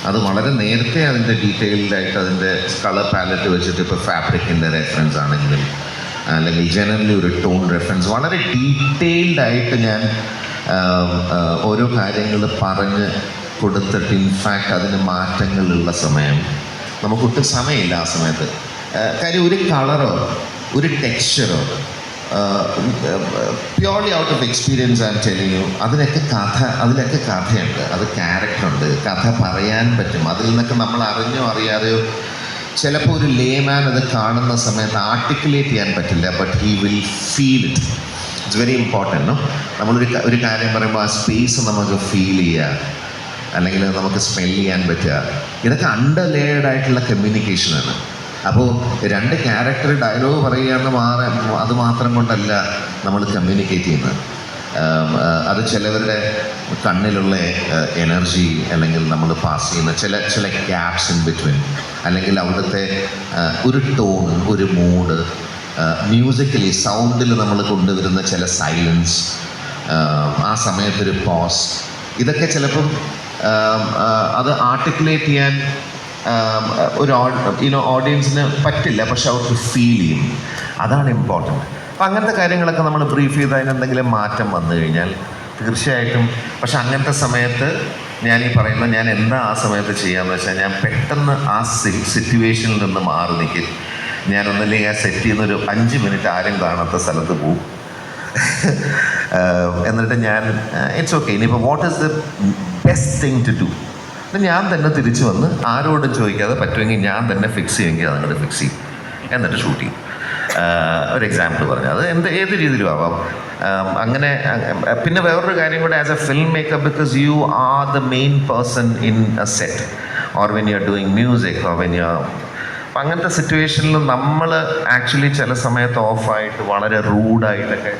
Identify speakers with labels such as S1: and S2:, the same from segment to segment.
S1: അത് വളരെ നേരത്തെ അതിൻ്റെ ഡീറ്റെയിൽഡായിട്ട് അതിൻ്റെ കളർ പാലറ്റ് വെച്ചിട്ട് ഇപ്പോൾ ഫാബ്രിക്കിൻ്റെ റെഫറൻസ് ആണെങ്കിലും അല്ലെങ്കിൽ ജനറലി ഒരു ടോൺ റെഫറൻസ് വളരെ ഡീറ്റെയിൽഡായിട്ട് ഞാൻ ഓരോ കാര്യങ്ങൾ പറഞ്ഞ് കൊടുത്തിട്ട് ഇൻഫാക്റ്റ് അതിന് മാറ്റങ്ങളുള്ള സമയം നമുക്കൊട്ടും സമയമില്ല ആ സമയത്ത്. കാര്യം ഒരു കളറോ ഒരു ടെക്സ്ചറോ purely out of experience I am telling you, അതിലൊക്കെ കഥയുണ്ട്, അത് ക്യാരക്ടറുണ്ട്, കഥ പറയാൻ പറ്റും. അതിൽ നിന്നൊക്കെ നമ്മൾ അറിഞ്ഞോ അറിയാതെയോ ചിലപ്പോൾ ഒരു ലേമാൻ അത് കാണുന്ന സമയത്ത് ആർട്ടിക്കുലേറ്റ് ചെയ്യാൻ പറ്റില്ല, but he will feel it. It's very important. No, നമ്മളൊരു കാര്യം പറയുമ്പോൾ ആ സ്പേസ് നമുക്ക് ഫീൽ ചെയ്യുക, അല്ലെങ്കിൽ നമുക്ക് സ്മെൽ ചെയ്യാൻ പറ്റുക, ഇതൊക്കെ അണ്ടർ ലെയർഡ് ആയിട്ടുള്ള കമ്മ്യൂണിക്കേഷനാണ്. അപ്പോൾ രണ്ട് ക്യാരക്ടർ ഡയലോഗ് പറയുക അത് മാത്രം കൊണ്ടല്ല നമ്മൾ കമ്മ്യൂണിക്കേറ്റ് ചെയ്യുന്നത്. അത് ചിലവരുടെ കണ്ണിലുള്ള എനർജി, അല്ലെങ്കിൽ നമ്മൾ പാസ് ചെയ്യുന്ന ചില ഗ്യാപ്സ് ഇൻ ബിറ്റ്വീൻ, അല്ലെങ്കിൽ അവിടുത്തെ ഒരു ടോൺ, ഒരു മൂഡ്, മ്യൂസിക്കലി സൗണ്ടിൽ നമ്മൾ കൊണ്ടുവരുന്ന ചില സൈലൻസ്, ആ സമയത്തൊരു പോസ്, ഇതൊക്കെ ചിലപ്പം അത് ആർട്ടിക്കുലേറ്റ് ചെയ്യാൻ ഒരു ഓഡിയൻസിന് പറ്റില്ല, പക്ഷെ അവർക്ക് ഫീൽ ചെയ്യും. അതാണ് ഇമ്പോർട്ടൻറ്റ്. അപ്പം അങ്ങനത്തെ കാര്യങ്ങളൊക്കെ നമ്മൾ ബ്രീഫ് ചെയ്ത് അതിനെന്തെങ്കിലും മാറ്റം വന്നു കഴിഞ്ഞാൽ തീർച്ചയായിട്ടും. പക്ഷെ അങ്ങനത്തെ സമയത്ത് ഞാൻ എന്താ ആ സമയത്ത് ചെയ്യാമെന്ന് വെച്ചാൽ, ഞാൻ പെട്ടെന്ന് ആ സിറ്റുവേഷനിൽ നിന്ന് മാറി നിൽക്കും. ഞാനൊന്നില്ലെങ്കിൽ ആ സെറ്റ് ചെയ്യുന്നൊരു 5 മിനിറ്റ് ആരും കാണാത്ത സ്ഥലത്ത് പോവും. എന്നിട്ട് ഞാൻ ഇറ്റ്സ് ഓക്കെ, ഇനിയിപ്പോൾ what is the best thing to do, ഞാൻ തന്നെ തിരിച്ചു വന്ന് ആരോടും ചോദിക്കാതെ പറ്റുമെങ്കിൽ ഞാൻ തന്നെ ഫിക്സ് ചെയ്യുമെങ്കിൽ അതങ്ങോട്ട് ഫിക്സ് ചെയ്യും, എന്നിട്ട് ഷൂട്ട് ചെയ്യും. ഒരു എക്സാമ്പിൾ പറഞ്ഞു, അത് ഏത് രീതിയിലും ആവാം. അങ്ങനെ പിന്നെ വേറൊരു കാര്യം കൂടെ, as A film maker, because you are the main person in A set or when you are doing music or when you are. അപ്പം അങ്ങനത്തെ സിറ്റുവേഷനിൽ നമ്മൾ ആക്ച്വലി ചില സമയത്ത് ഓഫായിട്ട് വളരെ റൂഡായിട്ടൊക്കെ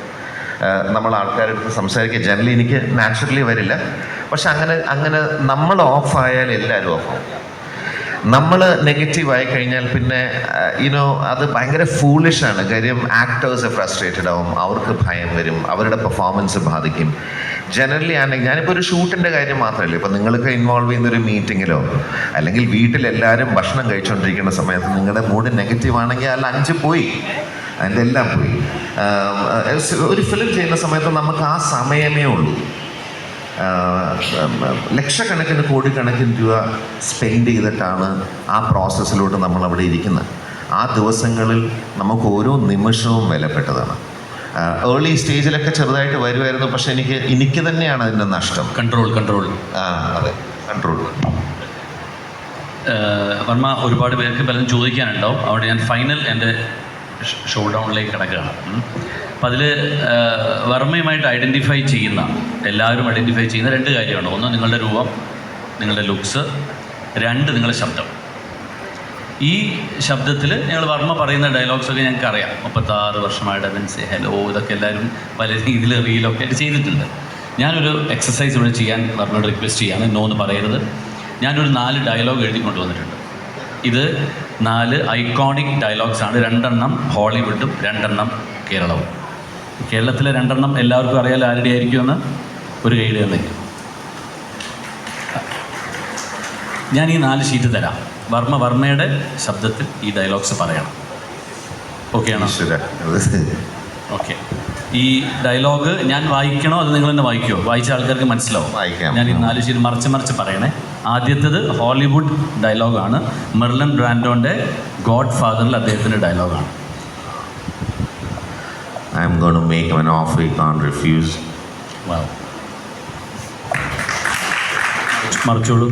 S1: നമ്മൾ ആൾക്കാരെടുത്ത് സംസാരിക്കുക ജനറലി എനിക്ക് നാച്ചുറലി വരില്ല. പക്ഷെ അങ്ങനെ നമ്മൾ ഓഫായാൽ എല്ലാവരും ഓഫാവും. നമ്മൾ നെഗറ്റീവായി കഴിഞ്ഞാൽ പിന്നെ അത് ഭയങ്കര ഫൂളിഷാണ്. കാര്യം ആക്ടേഴ്സ് ഫ്രസ്ട്രേറ്റഡ് ആവും, അവർക്ക് ഭയം വരും, അവരുടെ പെർഫോമൻസ് ബാധിക്കും. ജനറലി ആണെങ്കിൽ ഞാനിപ്പോൾ ഒരു ഷൂട്ടിൻ്റെ കാര്യം മാത്രമല്ല, ഇപ്പോൾ നിങ്ങൾക്ക് ഇൻവോൾവ് ചെയ്യുന്നൊരു മീറ്റിങ്ങിലോ അല്ലെങ്കിൽ വീട്ടിലെല്ലാവരും ഭക്ഷണം കഴിച്ചുകൊണ്ടിരിക്കുന്ന സമയത്ത് നിങ്ങളുടെ മൂഡ് നെഗറ്റീവ് ആണെങ്കിൽ ആ ലഞ്ച് പോയി, അതിൻ്റെ എല്ലാം പോയി. ഒരു ഫിലിം ചെയ്യുന്ന സമയത്ത് നമുക്ക് ആ സമയമേ ഉള്ളൂ. ലക്ഷക്കണക്കിന് കോടിക്കണക്കിന് രൂപ സ്പെൻഡ് ചെയ്തിട്ടാണ് ആ പ്രോസസ്സിലോട്ട് നമ്മളവിടെ ഇരിക്കുന്നത്. ആ ദിവസങ്ങളിൽ നമുക്ക് ഓരോ നിമിഷവും വിലപ്പെട്ടതാണ്. ഏർലി സ്റ്റേജിലൊക്കെ ചെറുതായിട്ട് വരുമായിരുന്നു, പക്ഷെ എനിക്ക് തന്നെയാണ് അതിൻ്റെ നഷ്ടം.
S2: കൺട്രോൾ
S1: അതെ, കൺട്രോൾ.
S2: വർമ്മ, ഒരുപാട് പേർക്ക് പലതും ചോദിക്കാനുണ്ടാവും. അവിടെ ഞാൻ ഫൈനൽ എൻ്റെ ഷോ ഡൗണിലേക്ക് കിടക്കുകയാണ്. അപ്പം അതിൽ വർമ്മയുമായിട്ട് എല്ലാവരും ഐഡൻറ്റിഫൈ ചെയ്യുന്ന 2 കാര്യമാണ്. ഒന്ന് നിങ്ങളുടെ രൂപം, നിങ്ങളുടെ ലുക്സ്. 2 നിങ്ങളുടെ ശബ്ദം. ഈ ശബ്ദത്തിൽ ഞങ്ങൾ വർമ്മ പറയുന്ന ഡയലോഗ്സൊക്കെ ഞങ്ങൾക്ക് അറിയാം. 36 വർഷമായിട്ട് മീൻസ് ഹലോ, ഇതൊക്കെ എല്ലാവരും പല രീതിയിൽ റീലൊക്കെ ആയിട്ട് ചെയ്തിട്ടുണ്ട്. ഞാനൊരു എക്സസൈസ് ഇവിടെ ചെയ്യാൻ വർമ്മയോട് റിക്വസ്റ്റ് ചെയ്യാണ്, നോ എന്ന് പറയരുത്. ഞാനൊരു 4 ഡയലോഗ് എഴുതി കൊണ്ടുവന്നിട്ടുണ്ട്. ഇത് 4 ഐക്കോണിക് ഡയലോഗ്സാണ്. 2 ഹോളിവുഡും 2 കേരളവും. കേരളത്തിലെ 2 എല്ലാവർക്കും അറിയാലോ ആരുടെ ആയിരിക്കുമെന്ന്. ഒരു കൈയ്യടി തന്നേക്കും. ഞാൻ ഈ 4 ഷീറ്റ് തരാം. വർമ്മയുടെ ശബ്ദത്തിൽ ഈ ഡയലോഗ്സ് പറയണം. ഓക്കെ ആണോ? ഓക്കെ. ഈ ഡയലോഗ് ഞാൻ വായിക്കണോ അത് നിങ്ങൾ തന്നെ വായിക്കുമോ? വായിച്ച ആൾക്കാർക്ക് മനസ്സിലാവും. ഞാൻ ഈ 4 ഷീറ്റ് മറിച്ച് പറയണേ. ആദ്യത്തേത് ഹോളിവുഡ് ഡയലോഗാണ്. മെർലൻ ബ്രാൻഡോൻ്റെ ഗോഡ് ഫാദറിൽ അദ്ദേഹത്തിൻ്റെ ഡയലോഗാണ്.
S1: I am going to make him an offer he can't refuse.
S2: Wow. മറിച്ചോളൂ.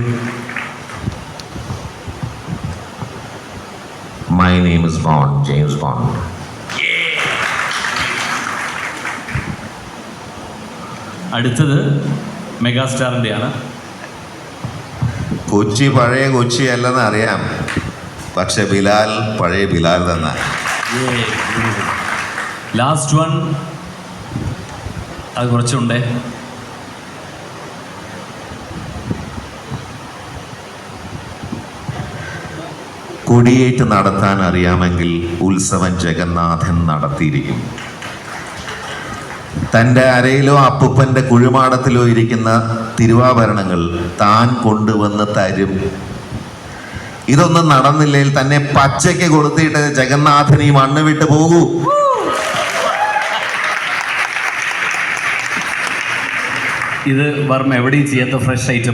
S1: My name is Bond, James Bond.
S2: അടുത്തത് മെഗാസ്റ്റാറിൻ്റെയാണ്.
S1: കൊച്ചി പഴയ കൊച്ചി അല്ലെന്ന് അറിയാം, പക്ഷെ ബിലാൽ പഴയ ബിലാൽ തന്നെ.
S2: ലാസ്റ്റ് വൺ, അത് കുറച്ചുണ്ടേ.
S1: കൊടിയേറ്റ് നടത്താൻ അറിയാമെങ്കിൽ ഉത്സവം ജഗന്നാഥൻ നടത്തിയിരിക്കും. തൻ്റെ അരയിലോ അപ്പൂപ്പൻ്റെ കുഴിമാടത്തിലോ ഇരിക്കുന്ന തിരുവാഭരണങ്ങൾ താൻ കൊണ്ടുവന്ന് തരും. ഇതൊന്നും നടന്നില്ലെങ്കിൽ തന്നെ പച്ചയ്ക്ക് കൊളുത്തിയിട്ട് ജഗന്നാഥൻ ഈ മണ്ണ് വിട്ട് പോകൂ.
S2: ഇത് വർമ്മ എവിടെയും ചെയ്യാത്ത ഫ്രഷ് ഐറ്റം.